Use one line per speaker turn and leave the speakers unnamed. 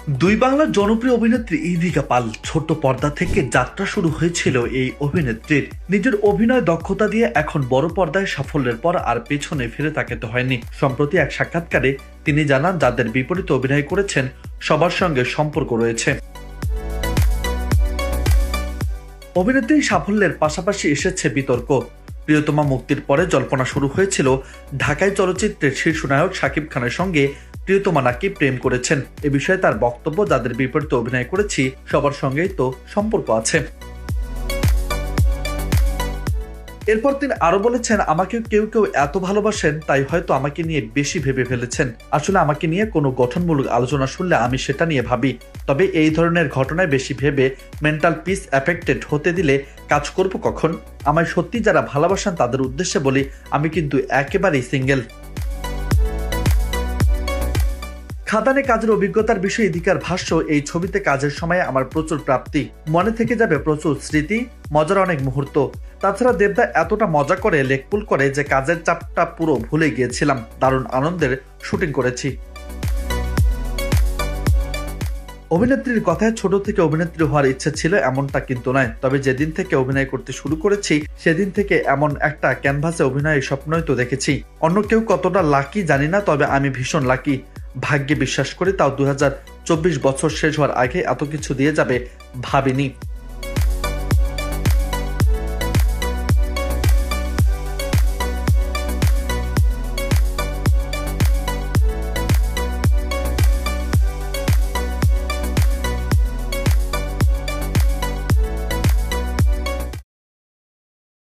দুই বাংলার জনপ্রিয় অভিনেত্রী ইদিকা পাল ছোট পর্দা থেকে যাত্রা শুরু হয়েছিল এই অভিনেত্রীর। নিজের অভিনয় দক্ষতা দিয়ে এখন বড় পর্দায় সাফল্যের পর আর পেছনে ফিরে তাকাতে হয়নি। সম্প্রতি এক সাক্ষাৎকারে তিনি জানান, যাদের বিপরীতে অভিনয় করেছেন সবার সঙ্গে সম্পর্ক রয়েছে। অভিনেত্রীর সাফল্যের পাশাপাশি এসেছে বিতর্ক। প্রিয়তমা মুক্তির পরে জল্পনা শুরু হয়েছিল ঢাকায় চলচ্চিত্রের শীর্ষ নায়ক শাকিব খানের সঙ্গে প্রিয়তমা নাকি প্রেম করেছেন। এ বিষয়ে তার বক্তব্য, যাদের বিপরীতে অভিনয় করেছি সবার সঙ্গেই তো সম্পর্ক আছে। এরপর তিনি আরো বলেছেন, আমাকে কেউ কেউ এত ভালোবাসেন তাই হয়তো আমাকে নিয়ে বেশি ভেবে ফেলেছেন। আসলে আমাকে নিয়ে কোনো গঠনমূলক আলোচনা শুনলে আমি সেটা নিয়ে ভাবি, তবে এই ধরনের ঘটনায় বেশি ভেবে মেন্টাল পিস অ্যাফেক্টেড হতে দিলে কাজ করব কখন? আমায় সত্যি যারা ভালোবাসেন তাদের উদ্দেশ্যে বলি, আমি কিন্তু একেবারেই সিঙ্গেল। খাদানে কাজের অভিজ্ঞতার বিষয়ে ইদিকার ভাষ্য, এই ছবিতে কাজের সময় আমার প্রচুর প্রাপ্তি, মনে থেকে যাবে প্রচুর স্মৃতি, মজার অনেক মুহূর্ত। তাছাড়া দেবদা এতটা মজা করে লেকপুল করে যে কাজের চাপটা পুরো ভুলে গিয়েছিলাম। দারুণ আনন্দের শুটিং করেছি। অভিনেত্রীর কথায় ছোট থেকে অভিনেত্রী হওয়ার ইচ্ছে ছিল এমনটা কিন্তু নয়, তবে যেদিন থেকে অভিনয় করতে শুরু করেছি সেদিন থেকে এমন একটা ক্যানভাসে অভিনয়ের স্বপ্নই তো দেখেছি। অন্য কেউ কতটা লাকি জানি না, তবে আমি ভীষণ লাকি। ভাগ্যে বিশ্বাস করি, তাও 2024 বছর শেষ হওয়ার আগে এত কিছু দিয়ে যাবে ভাবিনি।